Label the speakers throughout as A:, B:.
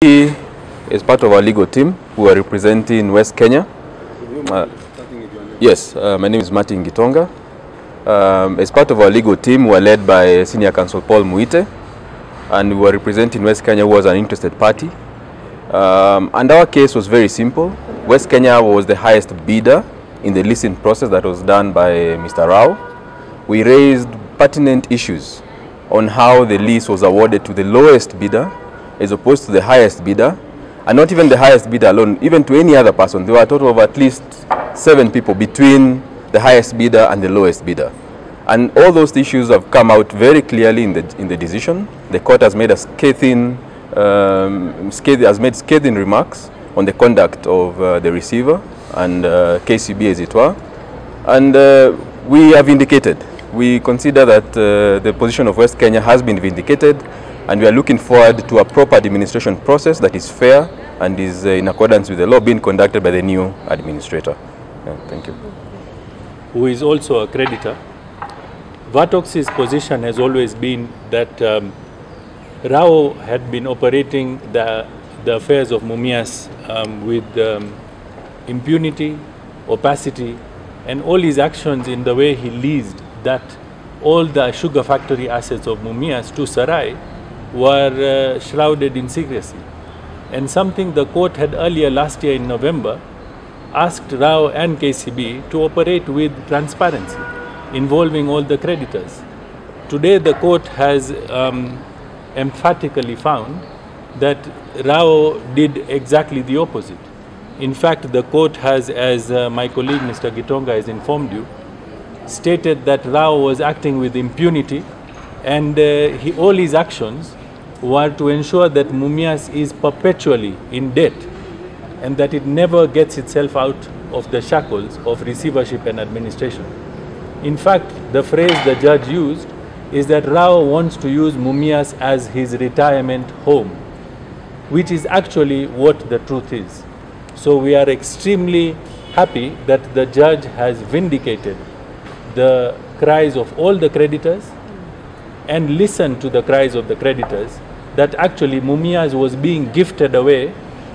A: He is part of our legal team who are representing West Kenya. Yes, my name is Martin Gitonga. As part of our legal team, we are led by Senior Counsel Paul Muite, and we are representing West Kenya, who was an interested party. And our case was very simple. West Kenya was the highest bidder in the leasing process that was done by Mr. Rao. We raised pertinent issues on how the lease was awarded to the lowest bidder as opposed to the highest bidder, and not even the highest bidder alone, even to any other person. There were a total of at least 7 people between the highest bidder and the lowest bidder. And all those issues have come out very clearly in the decision. The court has made a scathing remarks on the conduct of the receiver and KCB, as it were. And we have vindicated. We consider that the position of West Kenya has been vindicated, and we are looking forward to a proper administration process that is fair and is in accordance with the law being conducted by the new administrator. Thank you.
B: Who is also a creditor. Vartox's position has always been that Rao had been operating the affairs of Mumias with impunity, opacity, and all his actions in the way he leased that all the sugar factory assets of Mumias to Sarrai were shrouded in secrecy. And something the court had earlier last year in November asked Rao and KCB to operate with transparency, involving all the creditors. Today the court has emphatically found that Rao did exactly the opposite. In fact, the court has, as my colleague Mr. Gitonga has informed you, stated that Rao was acting with impunity, and all his actions were to ensure that Mumias is perpetually in debt and that it never gets itself out of the shackles of receivership and administration. In fact, the phrase the judge used is that Rao wants to use Mumias as his retirement home, which is actually what the truth is. So we are extremely happy that the judge has vindicated the cries of all the creditors and listened to the cries of the creditors that actually Mumias was being gifted away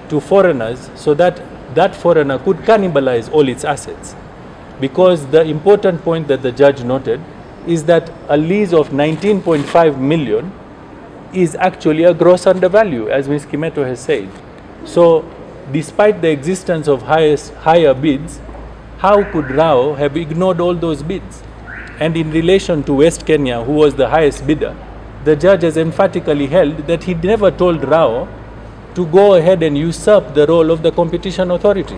B: to foreigners so that that foreigner could cannibalize all its assets. Because the important point that the judge noted is that a lease of 19.5 million is actually a gross undervalue, as Ms. Kimeta has said. So despite the existence of higher bids, how could Rao have ignored all those bids? And in relation to West Kenya, who was the highest bidder, the judge has emphatically held that he never told Rao to go ahead and usurp the role of the competition authority.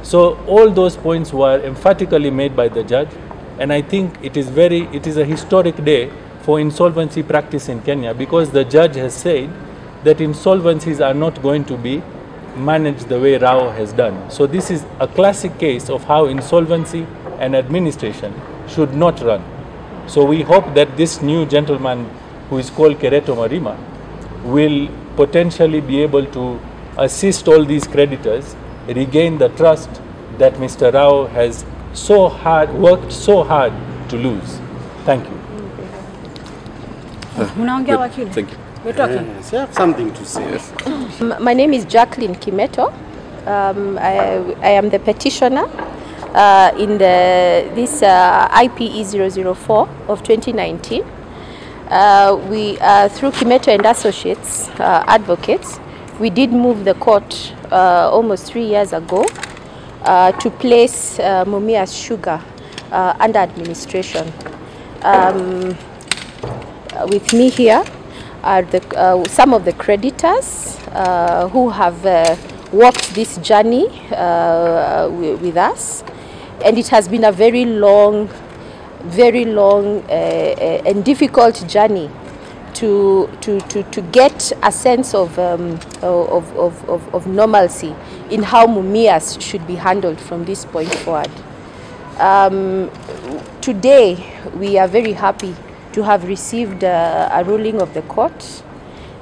B: So all those points were emphatically made by the judge, and I think it is a historic day for insolvency practice in Kenya, because the judge has said that insolvencies are not going to be managed the way Rao has done. So this is a classic case of how insolvency and administration should not run. So we hope that this new gentleman, who is called Kereto Marima, will potentially be able to assist all these creditors regain the trust that Mr. Rao has worked so hard to lose. Thank you.
A: Thank you.
C: We're talking.
D: Yes, I have something to say. Yes.
C: My name is Jacqueline Kimeta. I am the petitioner in this IPE 004 of 2019. We, through Kimeta and Associates advocates, we did move the court almost 3 years ago to place Mumias Sugar under administration. With me here are some of the creditors who have walked this journey with us, and it has been a very long and difficult journey to get a sense of normalcy in how Mumias should be handled from this point forward. Today we are very happy to have received a ruling of the court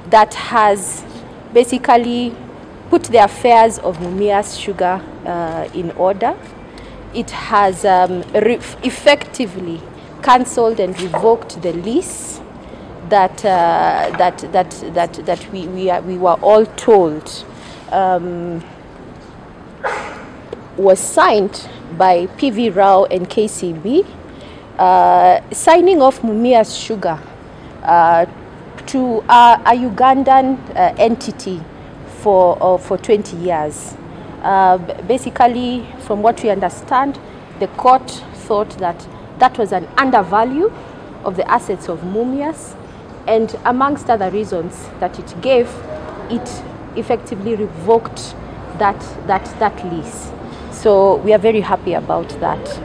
C: that has basically put the affairs of Mumias Sugar in order. It has effectively cancelled and revoked the lease that we were all told was signed by PV Rao and KCB, signing off Mumias Sugar to a Ugandan entity for 20 years. Basically, from what we understand, the court thought that that was an undervalue of the assets of Mumias, and amongst other reasons that it gave, it effectively revoked that lease. So we are very happy about that.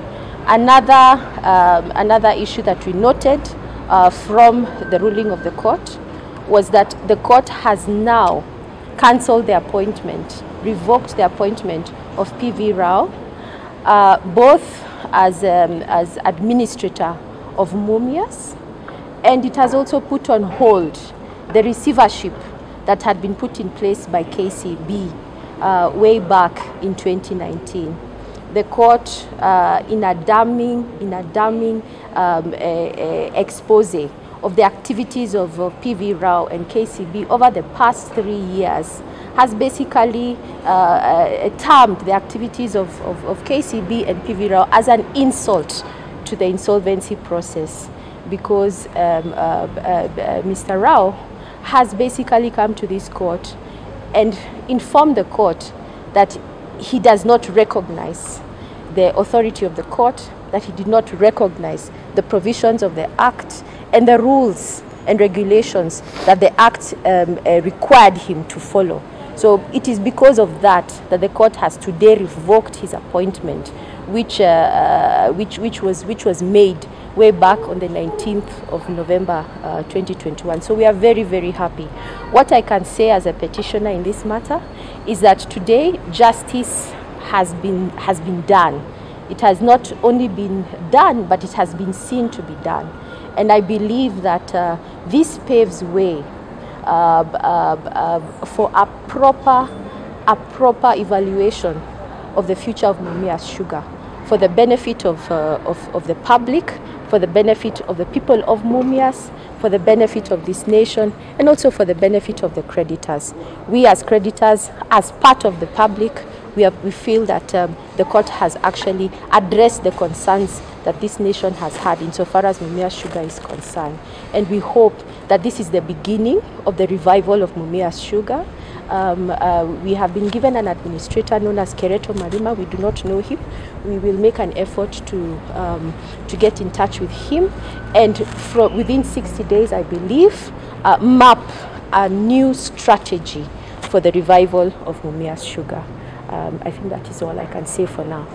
C: Another issue that we noted from the ruling of the court was that the court has now cancelled the appointment, revoked the appointment of PV Rao, both as administrator of Mumias, and it has also put on hold the receivership that had been put in place by KCB way back in 2019. The court, in a damning expose of the activities of PV Rao and KCB over the past 3 years, has basically termed the activities of KCB and PV Rao as an insult to the insolvency process, because Mr. Rao has basically come to this court and informed the court that he does not recognize the authority of the court, that he did not recognize the provisions of the Act and the rules and regulations that the Act required him to follow. So it is because of that that the court has today revoked his appointment, which was made way back on the 19th of November 2021. So we are very, very happy. What I can say as a petitioner in this matter is that today justice has been done. It has not only been done, but it has been seen to be done. And I believe that this paves way for a proper evaluation of the future of Mumias Sugar, for the benefit of the public, for the benefit of the people of Mumias, for the benefit of this nation, and also for the benefit of the creditors. We as creditors, as part of the public, we feel that the court has actually addressed the concerns that this nation has had insofar as Mumias Sugar is concerned. And we hope that this is the beginning of the revival of Mumias Sugar. We have been given an administrator known as Kereto Marima. We do not know him. We will make an effort to get in touch with him, and within 60 days, I believe, map a new strategy for the revival of Mumias Sugar. I think that is all I can say for now.